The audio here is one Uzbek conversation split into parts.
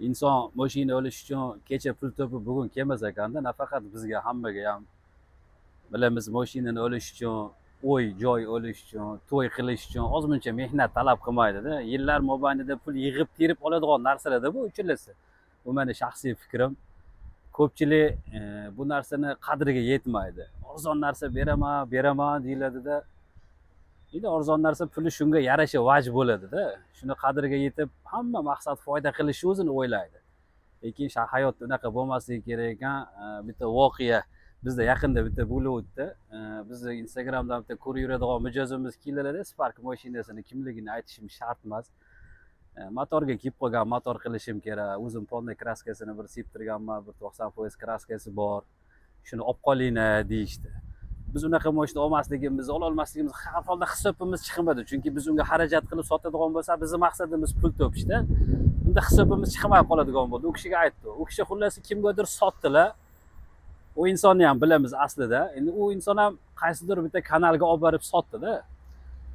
inson mashina olish uchun kecha pul topib bugun kelmas ekanda, nafaqat bizga, hammaga ham. Bilamiz, mashinani olish uchun, joy olish uchun, to'y qilish uchun ozmuncha mehnat talab qilmaydi-da. Yillar mobaynida pul yig'ib terib oladigan narsalarda bu uchalasi. Bu meni shaxsiy fikrim. Ko'pchilik bu narsani qadriga yetmaydi. Arzon narsa beraman deyiladi-da. Endi arzon narsa puli shunga yarasha vaj bo'ladi-da. Shuni qadriga yetib, hamma maqsad foyda qilish o'zini o'ylaydi. Lekin hayotda unaqa bo'lmasligi kerak ekan. Bitta voqea bizda yaqinda bitta bo'lib o'tdi. Bizni Instagramdan bitta ko'rib yuradigan mijozimiz keldilar-da, Spark mashinasini kimligini aytishim shart emas. Motorga kelib qolgan, motor qilishim kerak. O'zim polniy kraskasini bir septirganman, bir 90% kraskasi bor. Shuni olib qolinglar deyishdi. Biz unaqa mashina olmasligimiz, ololmasligimiz har holda hisobimiz chiqmadi. Chunki biz unga xarajat qilib sotadigan bo'lsa, bizning maqsadimiz pul topishda. Unda hisobimiz chiqmay qoladigan bo'ldi. U kishiga aytdi. U kishi xullas kimgadir sotdilar. U insonni ham bilamiz aslida. Endi u inson ham qaysidir bitta kanalga olib borib sotdi-da.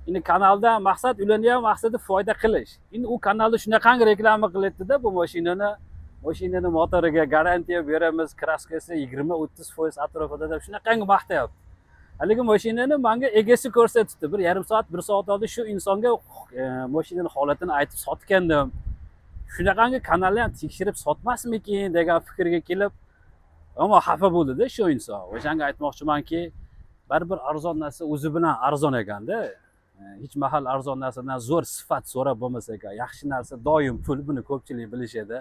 Endi kanaldan maqsad, ularning ham maqsadi foyda qilish. Endi u kanalda shunaqangi reklama qilyapti-da, bu mashinani motoriga garantiya beramiz, kraskasi 20-30% atrofida deb shunaqangi maqtayapti. Haligi mashinani menga egasi ko'rsatdi. Bir yarim soat, 1 soat oldin shu insonga mashinaning holatini aytib sotgandim. Shunaqangi kanalni ham tekshirib sotmasmikin degan fikrga kelib, ammo xafa bo'ldi-da shu inson. O'shanga aytmoqchimanki, baribir arzon narsa o'zi bilan arzon ekanda. Hech mahal arzon narsadan zo'r sifat so'rab bo'lmas ekan. Yaxshi narsa doim pul, buni ko'pchilik bilishadi.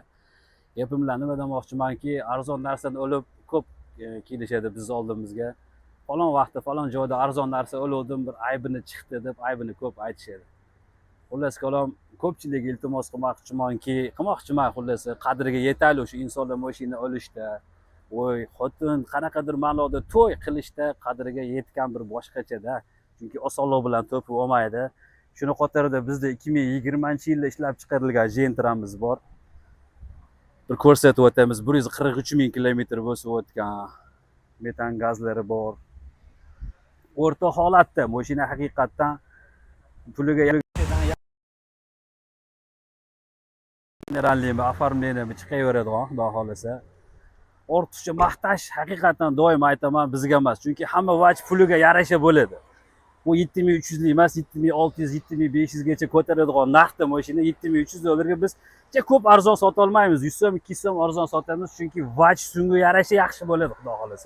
Gapim bilan nima demoqchimanki, arzon narsadan olib ko'p kelishadi biz oldimizga. Falon vaqtda, falon joyda arzon narsa oldim, bir aybini chiqdi deb aybini ko'p aytishadi. Xullas kalom, ko'pchilik iltimos qilmoqchiman xullas qadriga yetaylik o'sha insonlar mashina olishda, xotin qanaqadir ma'noda to'y qilishda qadriga yetgan bir boshqachada. Chunki osonlik bilan topib olmaydi. Shuni qatorida bizda 2020-yilda ishlab chiqarilgan Gentramiz bor. Bir ko'rsatib o'tamiz. 143 ming kilometr bosib o'tgan. Metan gazlari bor. O'rta holatda mashina haqiqatan puliga generalniy оформление chiqaveradigan, xudo xolasa. Ortiqcha maqtash haqiqatan doim aytaman bizga emas. Chunki hamma vaj puliga yarasha bo'ladi. Bu 7300 lik emas, 7600, 7500 gacha ko'taradigan narxda mashina $7300 biz ko'p arzon sota olmaymiz. 100 so'm, 200 so'm arzon sotamiz, chunki vaj shunga yarasha yaxshi bo'ladi, xudo xolasa.